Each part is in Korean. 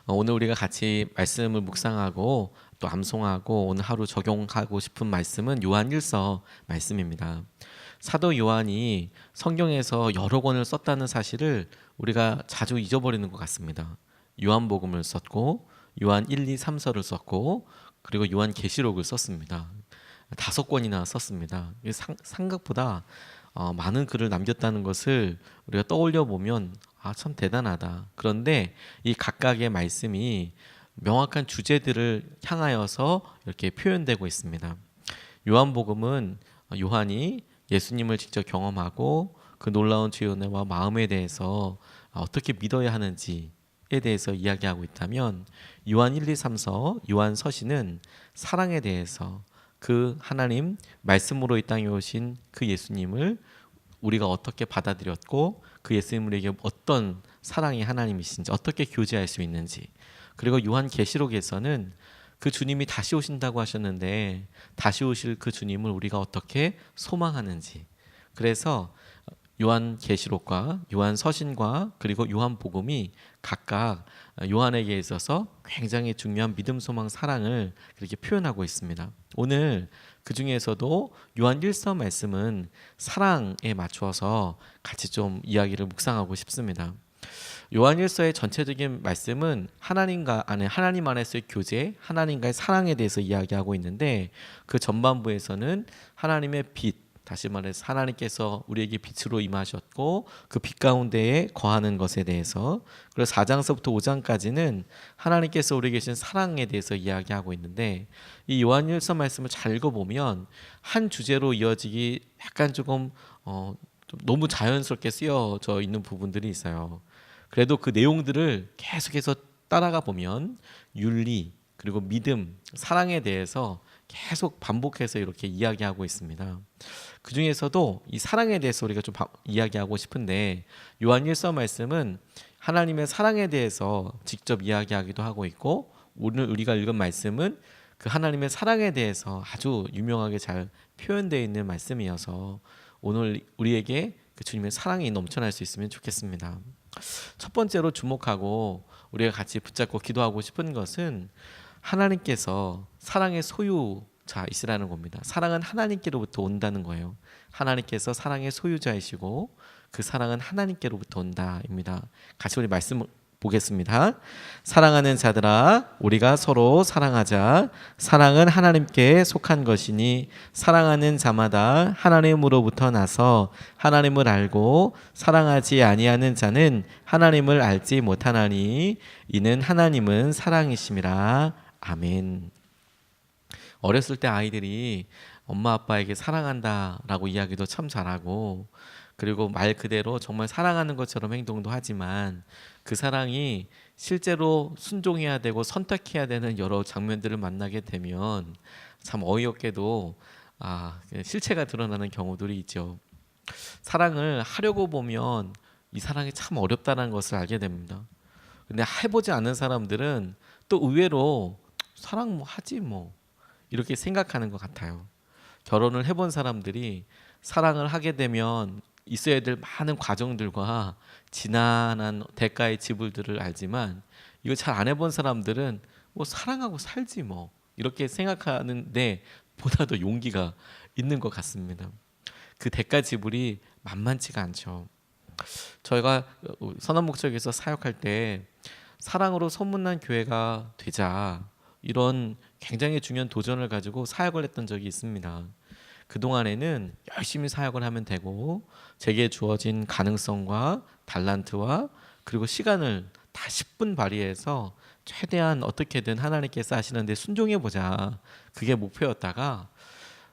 오늘 우리가 같이 말씀을 묵상하고 또 암송하고 오늘 하루 적용하고 싶은 말씀은 요한 1서 말씀입니다. 사도 요한이 성경에서 여러 권을 썼다는 사실을 우리가 자주 잊어버리는 것 같습니다. 요한복음을 썼고 요한 1, 2, 3서를 썼고 그리고 요한 계시록을 썼습니다. 5권이나 썼습니다. 생각보다 많은 글을 남겼다는 것을 우리가 떠올려 보면 참 대단하다. 그런데 이 각각의 말씀이 명확한 주제들을 향하여서 이렇게 표현되고 있습니다. 요한복음은 요한이 예수님을 직접 경험하고 그 놀라운 죄의 은혜와 마음에 대해서 어떻게 믿어야 하는지에 대해서 이야기하고 있다면 요한 1, 2, 3서, 요한 서신은 사랑에 대해서 그 하나님 말씀으로 이 땅에 오신 그 예수님을 우리가 어떻게 받아들였고 그 예수님에게 어떤 사랑의 하나님이신지 어떻게 교제할 수 있는지, 그리고 요한 계시록에서는 그 주님이 다시 오신다고 하셨는데 다시 오실 그 주님을 우리가 어떻게 소망하는지, 그래서 요한 계시록과 요한 서신과 그리고 요한 복음이 각각 요한에게 있어서 굉장히 중요한 믿음, 소망, 사랑을 그렇게 표현하고 있습니다. 오늘 그 중에서도 요한 1서 말씀은 사랑에 맞추어서 같이 좀 이야기를 묵상하고 싶습니다. 요한 1서의 전체적인 말씀은 하나님 안에서의 교제, 하나님과의 사랑에 대해서 이야기하고 있는데 그 전반부에서는 하나님의 빛, 다시 말해서 하나님께서 우리에게 빛으로 임하셨고 그 빛 가운데에 거하는 것에 대해서, 그리고 4장서부터 5장까지는 하나님께서 우리에게 계신 사랑에 대해서 이야기하고 있는데 이 요한 1서 말씀을 잘 읽어보면 한 주제로 이어지기 약간 조금 좀 너무 자연스럽게 쓰여져 있는 부분들이 있어요. 그래도 그 내용들을 계속해서 따라가 보면 윤리, 그리고 믿음, 사랑에 대해서 계속 반복해서 이렇게 이야기하고 있습니다. 그 중에서도 이 사랑에 대해서 우리가 좀 이야기하고 싶은데 요한 1서 말씀은 하나님의 사랑에 대해서 직접 이야기하기도 하고 있고, 오늘 우리가 읽은 말씀은 그 하나님의 사랑에 대해서 아주 유명하게 잘 표현되어 있는 말씀이어서 오늘 우리에게 그 주님의 사랑이 넘쳐날 수 있으면 좋겠습니다. 첫 번째로 주목하고 우리가 같이 붙잡고 기도하고 싶은 것은 하나님께서 사랑의 소유자이시라는 겁니다. 사랑은 하나님께로부터 온다는 거예요. 하나님께서 사랑의 소유자이시고 그 사랑은 하나님께로부터 온다입니다. 같이 우리 말씀 보겠습니다. 사랑하는 자들아, 우리가 서로 사랑하자. 사랑은 하나님께 속한 것이니 사랑하는 자마다 하나님으로부터 나서 하나님을 알고 사랑하지 아니하는 자는 하나님을 알지 못하나니 이는 하나님은 사랑이심이라. 아멘. 어렸을 때 아이들이 엄마 아빠에게 사랑한다라고 이야기도 참 잘하고, 그리고 말 그대로 정말 사랑하는 것처럼 행동도 하지만 그 사랑이 실제로 순종해야 되고 선택해야 되는 여러 장면들을 만나게 되면 참 어이없게도 실체가 드러나는 경우들이 있죠. 사랑을 하려고 보면 이 사랑이 참 어렵다는 것을 알게 됩니다. 근데 해보지 않은 사람들은 또 의외로 사랑 뭐 하지 뭐 이렇게 생각하는 것 같아요. 결혼을 해본 사람들이 사랑을 하게 되면 있어야 될 많은 과정들과 지난한 대가의 지불들을 알지만 이거 잘 안 해본 사람들은 뭐 사랑하고 살지 뭐 이렇게 생각하는데 보다 더 용기가 있는 것 같습니다. 그 대가 지불이 만만치가 않죠. 저희가 선한 목적에서 사역할 때 사랑으로 소문난 교회가 되자, 이런 굉장히 중요한 도전을 가지고 사역을 했던 적이 있습니다. 그동안에는 열심히 사역을 하면 되고 제게 주어진 가능성과 달란트와 그리고 시간을 다 10분 발휘해서 최대한 어떻게든 하나님께서 하시는 데 순종해 보자, 그게 목표였다가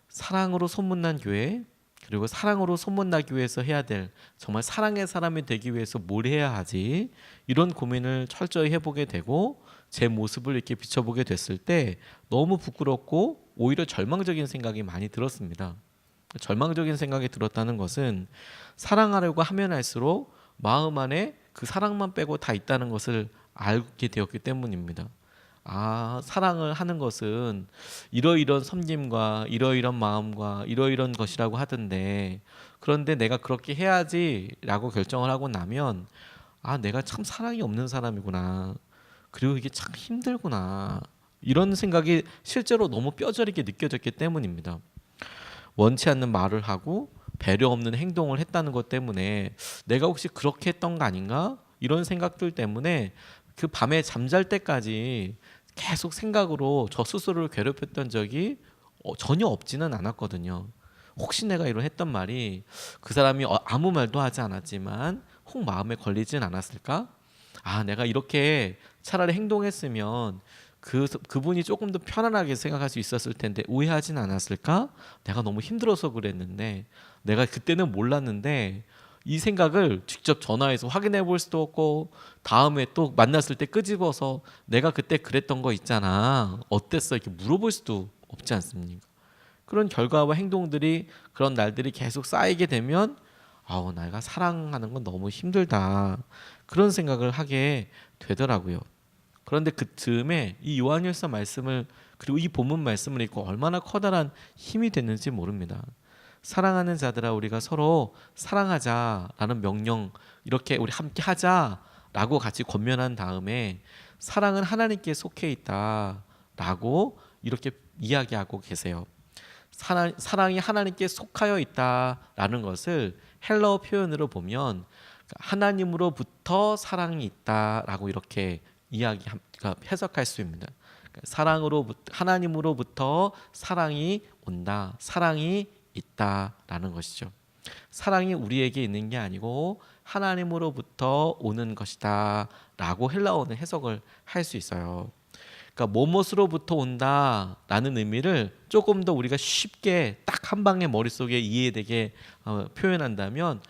사랑으로 소문난 교회, 그리고 사랑으로 소문나기 위해서 해야 될, 정말 사랑의 사람이 되기 위해서 뭘 해야 하지, 이런 고민을 철저히 해보게 되고 제 모습을 이렇게 비춰보게 됐을 때 너무 부끄럽고 오히려 절망적인 생각이 많이 들었습니다. 절망적인 생각이 들었다는 것은 사랑하려고 하면 할수록 마음 안에 그 사랑만 빼고 다 있다는 것을 알게 되었기 때문입니다. 사랑을 하는 것은 이러이런 섬김과 이러이런 마음과 이러이런 것이라고 하던데, 그런데 내가 그렇게 해야지라고 결정을 하고 나면 내가 참 사랑이 없는 사람이구나. 그리고 이게 참 힘들구나. 이런 생각이 실제로 너무 뼈저리게 느껴졌기 때문입니다. 원치 않는 말을 하고 배려 없는 행동을 했다는 것 때문에 내가 혹시 그렇게 했던 거 아닌가? 이런 생각들 때문에 그 밤에 잠잘 때까지 계속 생각으로 저 스스로를 괴롭혔던 적이 전혀 없지는 않았거든요. 혹시 내가 이런 했던 말이 그 사람이 아무 말도 하지 않았지만 혹 마음에 걸리진 않았을까? 내가 이렇게 차라리 행동했으면 그분이 조금 더 편안하게 생각할 수 있었을 텐데 오해하진 않았을까? 내가 너무 힘들어서 그랬는데 내가 그때는 몰랐는데 이 생각을 직접 전화해서 확인해 볼 수도 없고 다음에 또 만났을 때 끄집어서 내가 그때 그랬던 거 있잖아. 어땠어? 이렇게 물어볼 수도 없지 않습니까? 그런 결과와 행동들이 그런 날들이 계속 쌓이게 되면 내가 사랑하는 건 너무 힘들다. 그런 생각을 하게 되더라고요. 그런데 그 즈음에 이 요한일서 말씀을 그리고 이 본문 말씀을 읽고 얼마나 커다란 힘이 됐는지 모릅니다. 사랑하는 자들아 우리가 서로 사랑하자라는 명령 이렇게 우리 함께 하자라고 같이 권면한 다음에 사랑은 하나님께 속해 있다라고 이렇게 이야기하고 계세요. 사랑이 하나님께 속하여 있다라는 것을 헬라어 표현으로 보면 하나님으로부터 사랑이 있다라고 이렇게 해석할 수 있습니다. 하나님으로부터 사랑이 온다, 사랑이 있다라는 것이죠. 사랑이 우리에게 있는 게 아니고 하나님으로부터 오는 것이다라고 헬라어는 해석을 할 수 있어요. 그러니까 뭐뭇으로부터 온다라는 의미를 조금 더 우리가 쉽게 딱 한 방에 머릿속에 이해되게 표현한다면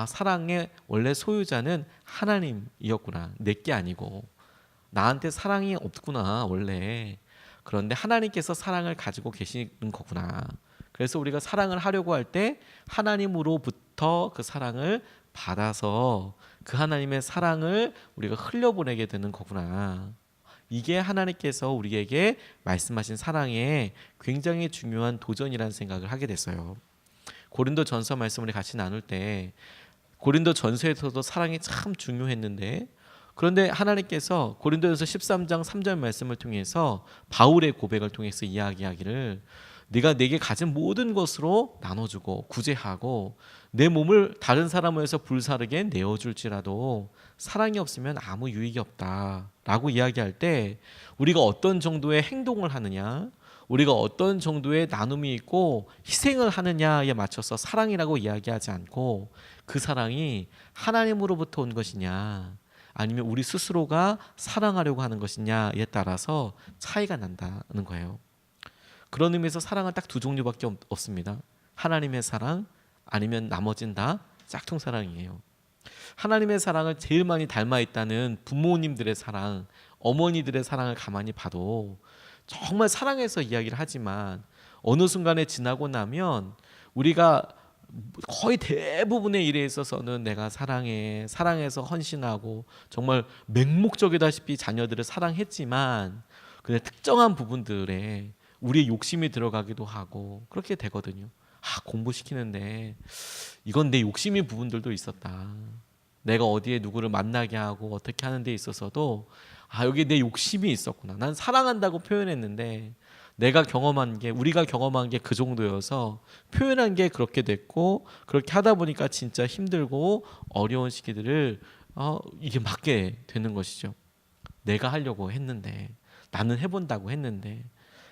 사랑의 원래 소유자는 하나님이었구나. 내게 아니고 나한테 사랑이 없구나 원래. 그런데 하나님께서 사랑을 가지고 계시는 거구나. 그래서 우리가 사랑을 하려고 할 때 하나님으로부터 그 사랑을 받아서 그 하나님의 사랑을 우리가 흘려보내게 되는 거구나. 이게 하나님께서 우리에게 말씀하신 사랑의 굉장히 중요한 도전이라는 생각을 하게 됐어요. 고린도전서 말씀을 같이 나눌 때 고린도전서에서도 사랑이 참 중요했는데 그런데 하나님께서 고린도전서 13장 3절 말씀을 통해서 바울의 고백을 통해서 이야기하기를 네가 내게 가진 모든 것으로 나눠주고 구제하고 내 몸을 다른 사람을 위해서 불사르게 내어줄지라도 사랑이 없으면 아무 유익이 없다라고 이야기할 때 우리가 어떤 정도의 행동을 하느냐, 우리가 어떤 정도의 나눔이 있고 희생을 하느냐에 맞춰서 사랑이라고 이야기하지 않고 그 사랑이 하나님으로부터 온 것이냐 아니면 우리 스스로가 사랑하려고 하는 것이냐에 따라서 차이가 난다는 거예요. 그런 의미에서 사랑은 딱 두 종류밖에 없습니다. 하나님의 사랑 아니면 나머지는 다 짝퉁 사랑이에요. 하나님의 사랑을 제일 많이 닮아 있다는 부모님들의 사랑, 어머니들의 사랑을 가만히 봐도 정말 사랑해서 이야기를 하지만 어느 순간에 지나고 나면 우리가 거의 대부분의 일에 있어서는 내가 사랑해서 헌신하고 정말 맹목적이다시피 자녀들을 사랑했지만 근데 특정한 부분들에 우리의 욕심이 들어가기도 하고 그렇게 되거든요. 공부시키는데 이건 내 욕심인 부분들도 있었다. 내가 어디에 누구를 만나게 하고 어떻게 하는 데 있어서도 여기 내 욕심이 있었구나. 난 사랑한다고 표현했는데 우리가 경험한 게 그 정도여서 표현한 게 그렇게 됐고 그렇게 하다 보니까 진짜 힘들고 어려운 시기들을 이게 맞게 되는 것이죠. 내가 하려고 했는데 나는 해본다고 했는데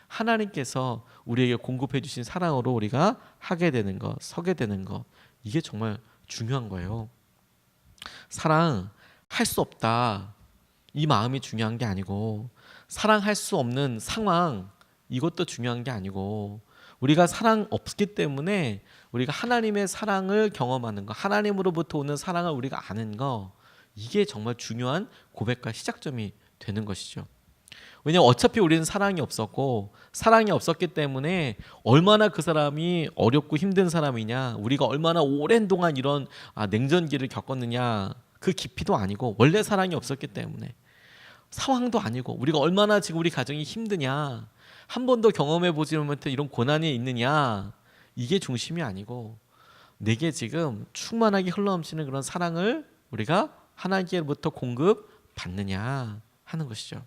하나님께서 우리에게 공급해 주신 사랑으로 우리가 하게 되는 것, 서게 되는 것 이게 정말 중요한 거예요. 사랑할 수 없다 이 마음이 중요한 게 아니고 사랑할 수 없는 상황 이것도 중요한 게 아니고 우리가 사랑 없기 때문에 우리가 하나님의 사랑을 경험하는 것 하나님으로부터 오는 사랑을 우리가 아는 것 이게 정말 중요한 고백과 시작점이 되는 것이죠. 왜냐하면 어차피 우리는 사랑이 없었기 때문에 얼마나 그 사람이 어렵고 힘든 사람이냐 우리가 얼마나 오랜 동안 이런 냉전기를 겪었느냐 그 깊이도 아니고 원래 사랑이 없었기 때문에 상황도 아니고 우리가 얼마나 지금 우리 가정이 힘드냐 한 번도 경험해 보지 못한 이런 고난이 있느냐 이게 중심이 아니고 내게 지금 충만하게 흘러넘치는 그런 사랑을 우리가 하나님께로부터 공급받느냐 하는 것이죠.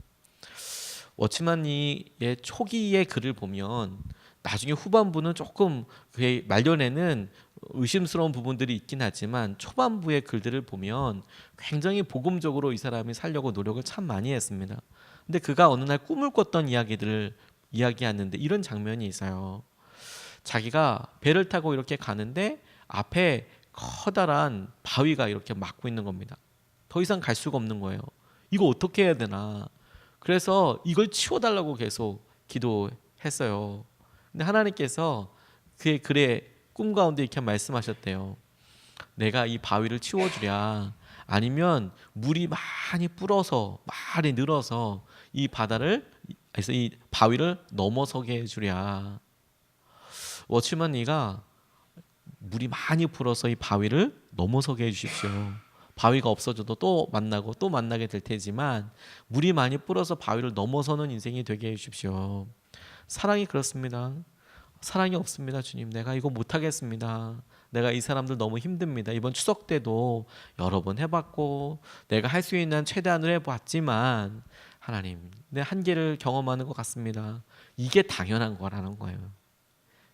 워치만니의 초기의 글을 보면 나중에 후반부는 조금 그의 말년에는 의심스러운 부분들이 있긴 하지만 초반부의 글들을 보면 굉장히 복음적으로 이 사람이 살려고 노력을 참 많이 했습니다. 근데 그가 어느 날 꿈을 꿨던 이야기들을 이야기하는데 이런 장면이 있어요. 자기가 배를 타고 이렇게 가는데 앞에 커다란 바위가 이렇게 막고 있는 겁니다. 더 이상 갈 수가 없는 거예요. 이거 어떻게 해야 되나. 그래서 이걸 치워달라고 계속 기도했어요. 근데 하나님께서 그의 글에 꿈 가운데 이렇게 말씀하셨대요. 내가 이 바위를 치워주랴. 아니면 물이 많이 불어서 많이 늘어서 이 바다를 그래서 이 바위를 넘어서게 해주랴. 워치만니가 물이 많이 불어서 이 바위를 넘어서게 해주십시오. 바위가 없어져도 또 만나고 또 만나게 될 테지만 물이 많이 불어서 바위를 넘어서는 인생이 되게 해주십시오. 사랑이 그렇습니다. 사랑이 없습니다. 주님, 내가 이거 못하겠습니다. 내가 이 사람들 너무 힘듭니다. 이번 추석 때도 여러 번 해봤고 내가 할 수 있는 최대한을 해봤지만 하나님, 내 한계를 경험하는 것 같습니다. 이게 당연한 거라는 거예요.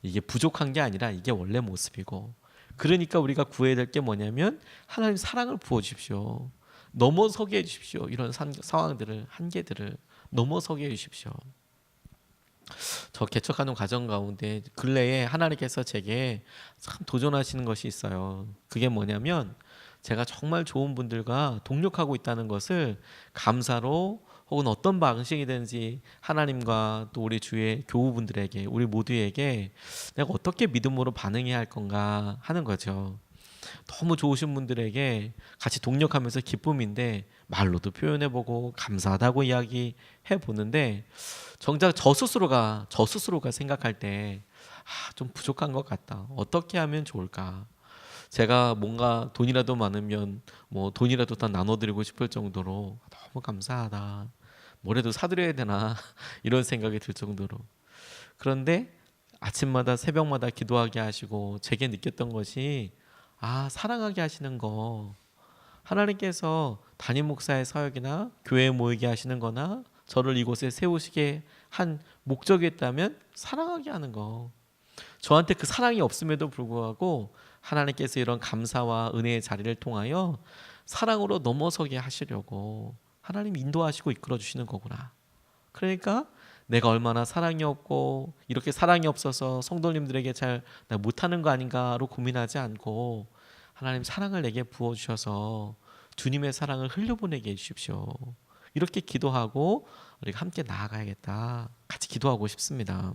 이게 부족한 게 아니라 이게 원래 모습이고, 그러니까 우리가 구해야 될 게 뭐냐면 하나님 사랑을 부어주십시오. 넘어서게 해주십시오. 이런 상황들을, 한계들을 넘어서게 해주십시오. 저 개척하는 과정 가운데 근래에 하나님께서 제게 참 도전하시는 것이 있어요. 그게 뭐냐면 제가 정말 좋은 분들과 동력하고 있다는 것을 감사로 혹은 어떤 방식이든지 하나님과 또 우리 주의 교우분들에게, 우리 모두에게 내가 어떻게 믿음으로 반응해야 할 건가 하는 거죠. 너무 좋으신 분들에게 같이 동력하면서 기쁨인데 말로도 표현해보고 감사하다고 이야기해 보는데 정작 저 스스로가 생각할 때 좀 부족한 것 같다. 어떻게 하면 좋을까? 제가 뭔가 돈이라도 많으면 뭐 돈이라도 다 나눠드리고 싶을 정도로 너무 감사하다. 뭐라도 사드려야 되나 이런 생각이 들 정도로. 그런데 아침마다 새벽마다 기도하게 하시고 제게 느꼈던 것이 사랑하게 하시는 거, 하나님께서 담임 목사의 사역이나 교회에 모이게 하시는 거나 저를 이곳에 세우시게 한 목적이 있다면 사랑하게 하는 거. 저한테 그 사랑이 없음에도 불구하고 하나님께서 이런 감사와 은혜의 자리를 통하여 사랑으로 넘어서게 하시려고 하나님 인도하시고 이끌어 주시는 거구나. 그러니까 내가 얼마나 사랑이 없고 이렇게 사랑이 없어서 성도님들에게 잘 못하는 거 아닌가로 고민하지 않고 하나님 사랑을 내게 부어주셔서 주님의 사랑을 흘려보내게 해주십시오. 이렇게 기도하고 우리가 함께 나아가야겠다. 같이 기도하고 싶습니다.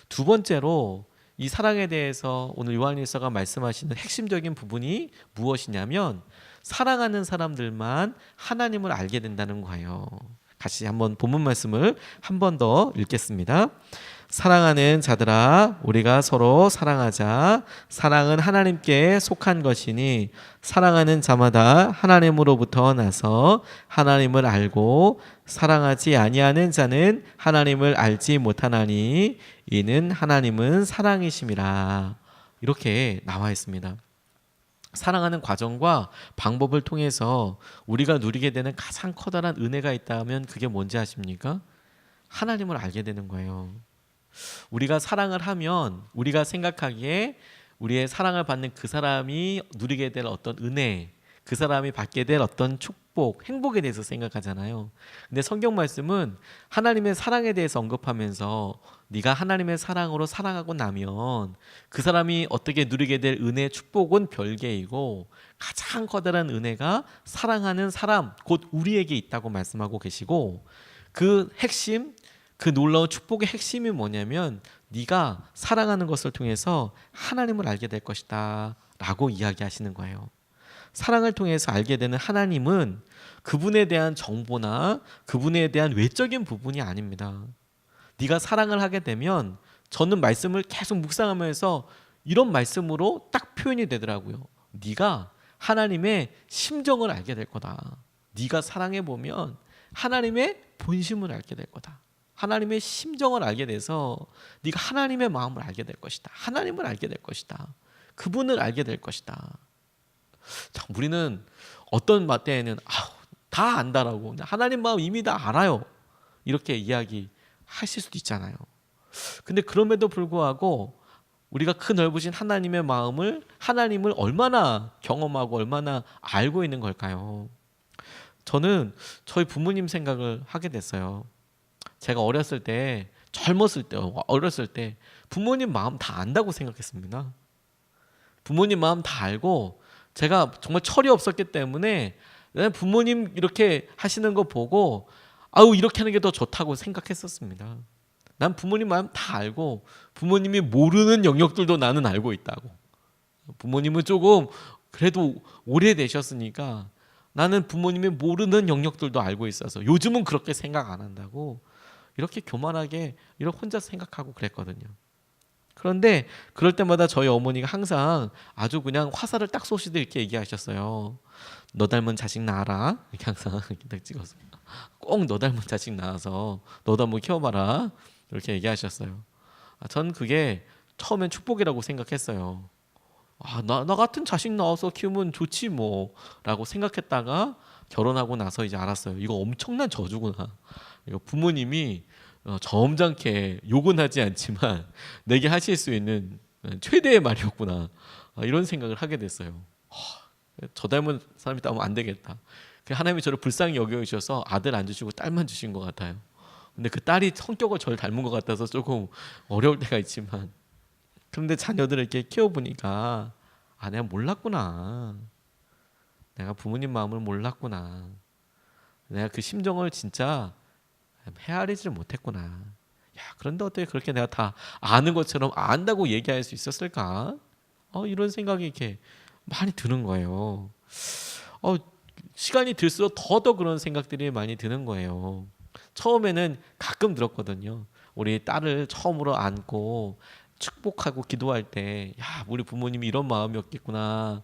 두 번째로 이 사랑에 대해서 오늘 요한일서가 말씀하시는 핵심적인 부분이 무엇이냐면 사랑하는 사람들만 하나님을 알게 된다는 거예요. 같이 한번 본문 말씀을 한 번 더 읽겠습니다. 사랑하는 자들아, 우리가 서로 사랑하자. 사랑은 하나님께 속한 것이니 사랑하는 자마다 하나님으로부터 나서 하나님을 알고 사랑하지 아니하는 자는 하나님을 알지 못하나니 이는 하나님은 사랑이심이라. 이렇게 나와 있습니다. 사랑하는 과정과 방법을 통해서 우리가 누리게 되는 가장 커다란 은혜가 있다면 그게 뭔지 아십니까? 하나님을 알게 되는 거예요. 우리가 사랑을 하면 우리가 생각하기에 우리의 사랑을 받는 그 사람이 누리게 될 어떤 은혜, 그 사람이 받게 될 어떤 축복, 행복에 대해서 생각하잖아요. 근데 성경 말씀은 하나님의 사랑에 대해서 언급하면서 네가 하나님의 사랑으로 사랑하고 나면 그 사람이 어떻게 누리게 될 은혜, 축복은 별개이고 가장 커다란 은혜가 사랑하는 사람, 곧 우리에게 있다고 말씀하고 계시고 그 핵심, 그 놀라운 축복의 핵심이 뭐냐면 네가 사랑하는 것을 통해서 하나님을 알게 될 것이다 라고 이야기하시는 거예요. 사랑을 통해서 알게 되는 하나님은 그분에 대한 정보나 그분에 대한 외적인 부분이 아닙니다. 네가 사랑을 하게 되면 저는 말씀을 계속 묵상하면서 이런 말씀으로 딱 표현이 되더라고요. 네가 하나님의 심정을 알게 될 거다. 네가 사랑해 보면 하나님의 본심을 알게 될 거다. 하나님의 심정을 알게 돼서 네가 하나님의 마음을 알게 될 것이다. 하나님을 알게 될 것이다. 그분을 알게 될 것이다. 참 우리는 어떤 때에는 다 안다라고. 하나님 마음 이미 다 알아요. 이렇게 이야기하실 수도 있잖아요. 근데 그럼에도 불구하고 우리가 그 넓으신 하나님의 마음을, 하나님을 얼마나 경험하고 얼마나 알고 있는 걸까요? 저는 저희 부모님 생각을 하게 됐어요. 제가 젊었을 때, 어렸을 때 부모님 마음 다 안다고 생각했습니다. 부모님 마음 다 알고 제가 정말 철이 없었기 때문에 부모님 이렇게 하시는 거 보고 아우 이렇게 하는 게 더 좋다고 생각했었습니다. 난 부모님 마음 다 알고 부모님이 모르는 영역들도 나는 알고 있다고. 부모님은 조금 그래도 오래되셨으니까 나는 부모님이 모르는 영역들도 알고 있어서 요즘은 그렇게 생각 안 한다고 이렇게 교만하게 이렇게 혼자 생각하고 그랬거든요. 그런데 그럴 때마다 저희 어머니가 항상 아주 그냥 화살을 딱 쏘시듯 이렇게 얘기하셨어요. 너 닮은 자식 낳아라. 이렇게 항상 이렇게 딱 찍어서 꼭 너 닮은 자식 낳아서 너도 한번 키워봐라. 이렇게 얘기하셨어요. 전 그게 처음엔 축복이라고 생각했어요. 나 같은 자식 낳아서 키우면 좋지 뭐 라고 생각했다가 결혼하고 나서 이제 알았어요. 이거 엄청난 저주구나. 이거 부모님이 점잖게 욕은 하지 않지만 내게 하실 수 있는 최대의 말이었구나. 이런 생각을 하게 됐어요. 저 닮은 사람이 따면 안 되겠다. 하나님이 저를 불쌍히 여겨주셔서 아들 안 주시고 딸만 주신 것 같아요. 근데 그 딸이 성격을 저를 닮은 것 같아서 조금 어려울 때가 있지만 그런데 자녀들을 이렇게 키워보니까 내가 몰랐구나. 내가 부모님 마음을 몰랐구나. 내가 그 심정을 진짜 헤아리지를 못했구나. 야, 그런데 어떻게 그렇게 내가 다 아는 것처럼 안다고 얘기할 수 있었을까? 이런 생각이 이렇게 많이 드는 거예요. 시간이 들수록 더더 그런 생각들이 많이 드는 거예요. 처음에는 가끔 들었거든요. 우리 딸을 처음으로 안고 축복하고 기도할 때, 야, 우리 부모님이 이런 마음이었겠구나.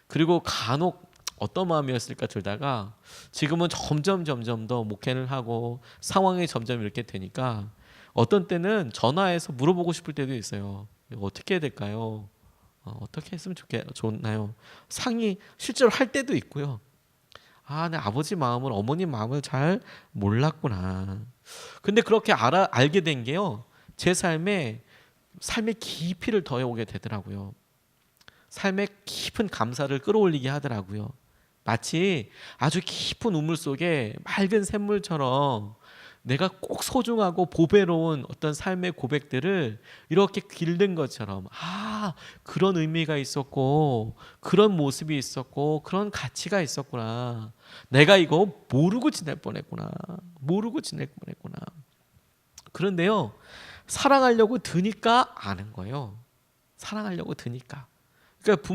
그리고 간혹 어떤 마음이었을까 들다가 지금은 점점 더 목회를 하고 상황이 점점 이렇게 되니까 어떤 때는 전화해서 물어보고 싶을 때도 있어요. 이거 어떻게 해야 될까요? 어떻게 했으면 좋나요? 상의 실제로 할 때도 있고요. 내 아버지 마음을, 어머니 마음을 잘 몰랐구나. 근데 그렇게 알게 된 게요. 제 삶의 깊이를 더해오게 되더라고요. 삶의 깊은 감사를 끌어올리게 하더라고요. 마치 아주 깊은 우물 속에 맑은 샘물처럼 내가 꼭 소중하고 보배로운 어떤 삶의 고백들을 이렇게 기른 것처럼 그런 의미가 있었고 그런 모습이 있었고 그런 가치가 있었구나. 내가 이거 모르고 지낼 뻔했구나. 그런데요. 사랑하려고 드니까 아는 거예요. 사랑하려고 드니까. 그러니까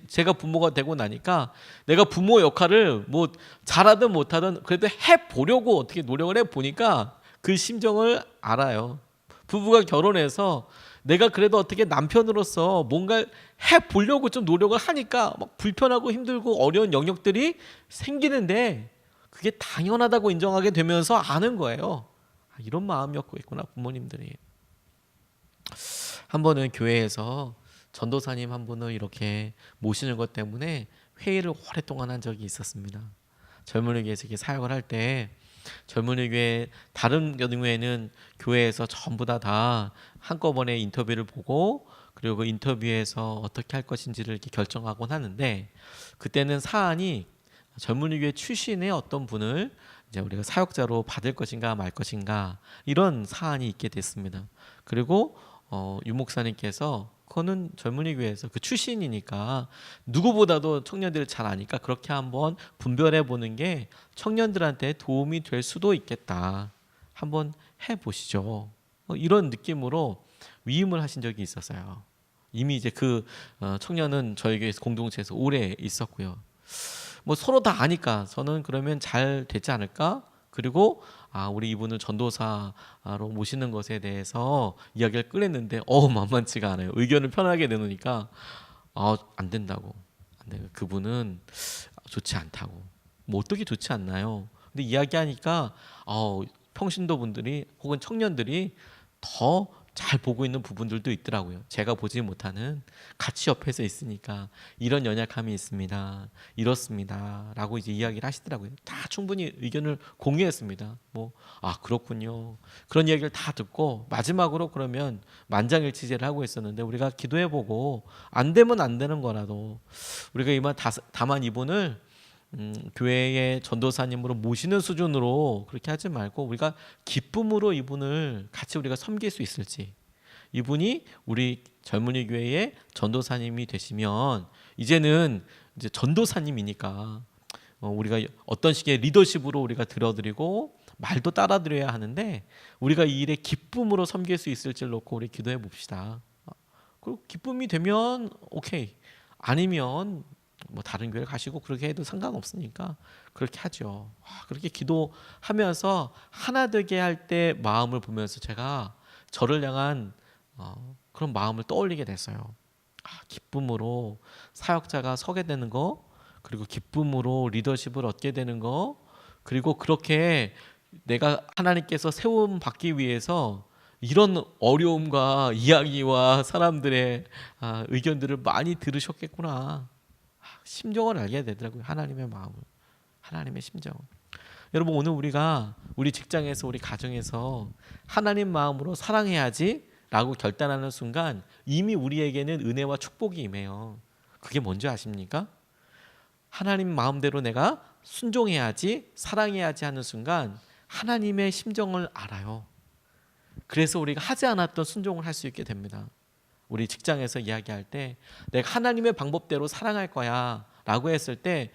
제가 부모가 되고 나니까 내가 부모 역할을 뭐 잘하든 못하든 그래도 해보려고 어떻게 노력을 해보니까 그 심정을 알아요. 부부가 결혼해서 내가 그래도 어떻게 남편으로서 뭔가 해보려고 좀 노력을 하니까 막 불편하고 힘들고 어려운 영역들이 생기는데 그게 당연하다고 인정하게 되면서 아는 거예요. 이런 마음이었고 있구나 부모님들이. 한 번은 교회에서 전도사님 한 분을 이렇게 모시는 것 때문에 회의를 오랫동안 한 적이 있었습니다. 젊은이 교회에서 이렇게 사역을 할 때 젊은이 교회 다른 경우에는 교회에서 전부 다 한꺼번에 인터뷰를 보고 그리고 그 인터뷰에서 어떻게 할 것인지를 이렇게 결정하곤 하는데 그때는 사안이 젊은이 교회 출신의 어떤 분을 이제 우리가 사역자로 받을 것인가 말 것인가 이런 사안이 있게 됐습니다. 그리고 유 목사님께서 그거는 젊은이 교회에서 그 출신이니까 누구보다도 청년들을 잘 아니까 그렇게 한번 분별해 보는 게 청년들한테 도움이 될 수도 있겠다. 한번 해보시죠. 이런 느낌으로 위임을 하신 적이 있었어요. 이미 이제 그 청년은 저희 교회 공동체에서 오래 있었고요. 뭐 서로 다 아니까 저는 그러면 잘 되지 않을까? 그리고 우리 이분을 전도사로 모시는 것에 대해서 이야기를 꺼냈는데 만만치가 않아요. 의견을 편하게 내놓으니까 안 된다고. 그분은 좋지 않다고. 뭐 어떻게 좋지 않나요? 근데 이야기하니까 평신도 분들이 혹은 청년들이 더 잘 보고 있는 부분들도 있더라고요. 제가 보지 못하는, 같이 옆에서 있으니까 이런 연약함이 있습니다, 이렇습니다 라고 이제 이야기를 하시더라고요. 다 충분히 의견을 공유했습니다. 그렇군요, 그런 이야기를 다 듣고 마지막으로 그러면 만장일치제를 하고 있었는데, 우리가 기도해보고 안 되면 안 되는 거라도 우리가 다만 이분을 교회의 전도사님으로 모시는 수준으로 그렇게 하지 말고, 우리가 기쁨으로 이분을 같이 우리가 섬길 수 있을지, 이분이 우리 젊은이 교회의 전도사님이 되시면 이제는 이제 전도사님이니까 우리가 어떤 식의 리더십으로 우리가 들어드리고 말도 따라드려야 하는데, 우리가 이 일에 기쁨으로 섬길 수 있을지를 놓고 우리 기도해 봅시다. 그리고 기쁨이 되면 오케이, 아니면 다른 교회 가시고 그렇게 해도 상관없으니까 그렇게 하죠. 그렇게 기도하면서 하나 되게 할 때 마음을 보면서 제가 저를 향한 그런 마음을 떠올리게 됐어요. 기쁨으로 사역자가 서게 되는 거, 그리고 기쁨으로 리더십을 얻게 되는 거, 그리고 그렇게 내가 하나님께서 세움 받기 위해서 이런 어려움과 이야기와 사람들의 의견들을 많이 들으셨겠구나, 심정을 알게 되더라고요. 하나님의 마음을, 하나님의 심정. 여러분, 오늘 우리가 우리 직장에서, 우리 가정에서 하나님 마음으로 사랑해야지 라고 결단하는 순간 이미 우리에게는 은혜와 축복이 임해요. 그게 뭔지 아십니까? 하나님 마음대로 내가 순종해야지, 사랑해야지 하는 순간 하나님의 심정을 알아요. 그래서 우리가 하지 않았던 순종을 할 수 있게 됩니다. 우리 직장에서 이야기할 때 내가 하나님의 방법대로 사랑할 거야 라고 했을 때,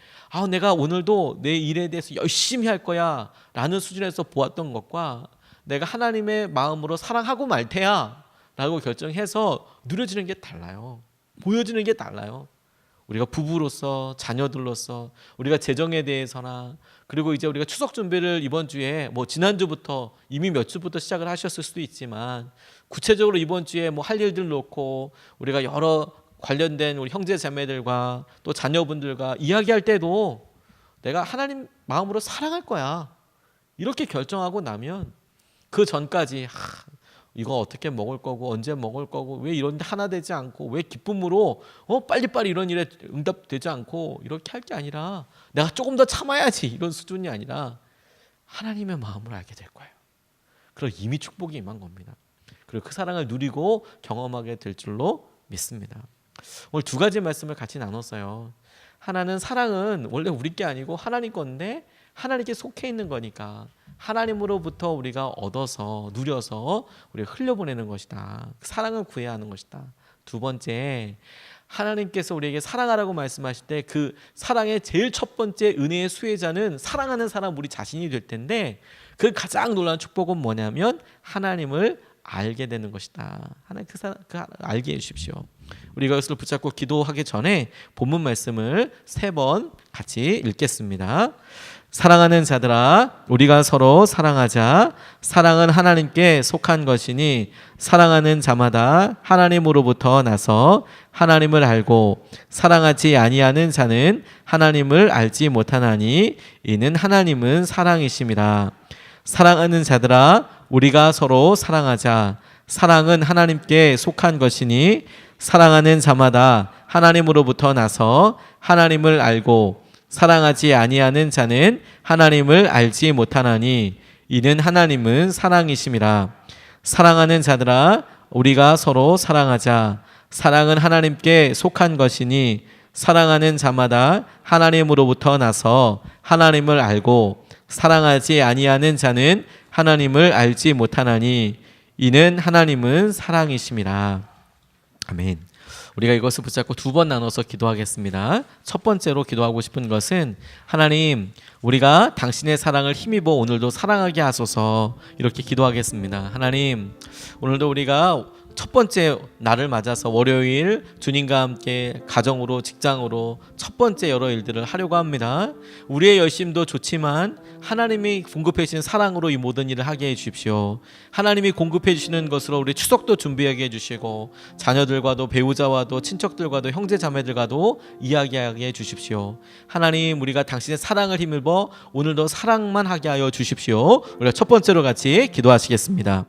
내가 오늘도 내 일에 대해서 열심히 할 거야 라는 수준에서 보았던 것과, 내가 하나님의 마음으로 사랑하고 말 테야 라고 결정해서 누려지는 게 달라요. 보여지는 게 달라요. 우리가 부부로서, 자녀들로서, 우리가 재정에 대해서나, 그리고 이제 우리가 추석 준비를 이번 주에 지난주부터 이미 몇 주부터 시작을 하셨을 수도 있지만, 구체적으로 이번 주에 할 일들 놓고 우리가 여러 관련된 우리 형제 자매들과 또 자녀분들과 이야기할 때도 내가 하나님 마음으로 사랑할 거야 이렇게 결정하고 나면, 그 전까지 이거 어떻게 먹을 거고 언제 먹을 거고 왜 이런 데 하나 되지 않고 왜 기쁨으로 빨리빨리 이런 일에 응답되지 않고 이렇게 할 게 아니라, 내가 조금 더 참아야지 이런 수준이 아니라 하나님의 마음을 알게 될 거예요. 그럼 이미 축복이 임한 겁니다. 그리고 그 사랑을 누리고 경험하게 될 줄로 믿습니다. 오늘 두 가지 말씀을 같이 나눴어요. 하나는 사랑은 원래 우리 게 아니고 하나님 건데 하나님께 속해 있는 거니까 하나님으로부터 우리가 얻어서 누려서 우리가 흘려보내는 것이다. 사랑을 구해야 하는 것이다. 두 번째, 하나님께서 우리에게 사랑하라고 말씀하실 때 그 사랑의 제일 첫 번째 은혜의 수혜자는 사랑하는 사람 우리 자신이 될 텐데, 그 가장 놀라운 축복은 뭐냐면 하나님을 알게 되는 것이다. 하나님 그 알게 해주십시오. 우리가 이것을 붙잡고 기도하기 전에 본문 말씀을 3번 같이 읽겠습니다. 사랑하는 자들아, 우리가 서로 사랑하자. 사랑은 하나님께 속한 것이니 사랑하는 자마다 하나님으로부터 나서 하나님을 알고, 사랑하지 아니하는 자는 하나님을 알지 못하나니 이는 하나님은 사랑이심이라. 사랑하는 자들아, 우리가 서로 사랑하자. 사랑은 하나님께 속한 것이니 사랑하는 자마다 하나님으로부터 나서 하나님을 알고, 사랑하지 아니하는 자는 하나님을 알지 못하나니 이는 하나님은 사랑이심이라. 사랑하는 자들아, 우리가 서로 사랑하자. 사랑은 하나님께 속한 것이니 사랑하는 자마다 하나님으로부터 나서 하나님을 알고, 사랑하지 아니하는 자는 하나님을 알지 못하나니 이는 하나님은 사랑이심이라. 아멘. 우리가 이것을 붙잡고 2번 나눠서 기도하겠습니다. 첫 번째로 기도하고 싶은 것은, 하나님, 우리가 당신의 사랑을 힘입어 오늘도 사랑하게 하소서, 이렇게 기도하겠습니다. 하나님, 오늘도 우리가 첫 번째 날을 맞아서 월요일 주님과 함께 가정으로, 직장으로 첫 번째 여러 일들을 하려고 합니다. 우리의 열심도 좋지만 하나님이 공급해 주신 사랑으로 이 모든 일을 하게 해 주십시오. 하나님이 공급해 주시는 것으로 우리 추석도 준비하게 해 주시고, 자녀들과도, 배우자와도, 친척들과도, 형제 자매들과도 이야기하게 해 주십시오. 하나님, 우리가 당신의 사랑을 힘입어 오늘도 사랑만 하게 하여 주십시오. 우리가 첫 번째로 같이 기도하시겠습니다.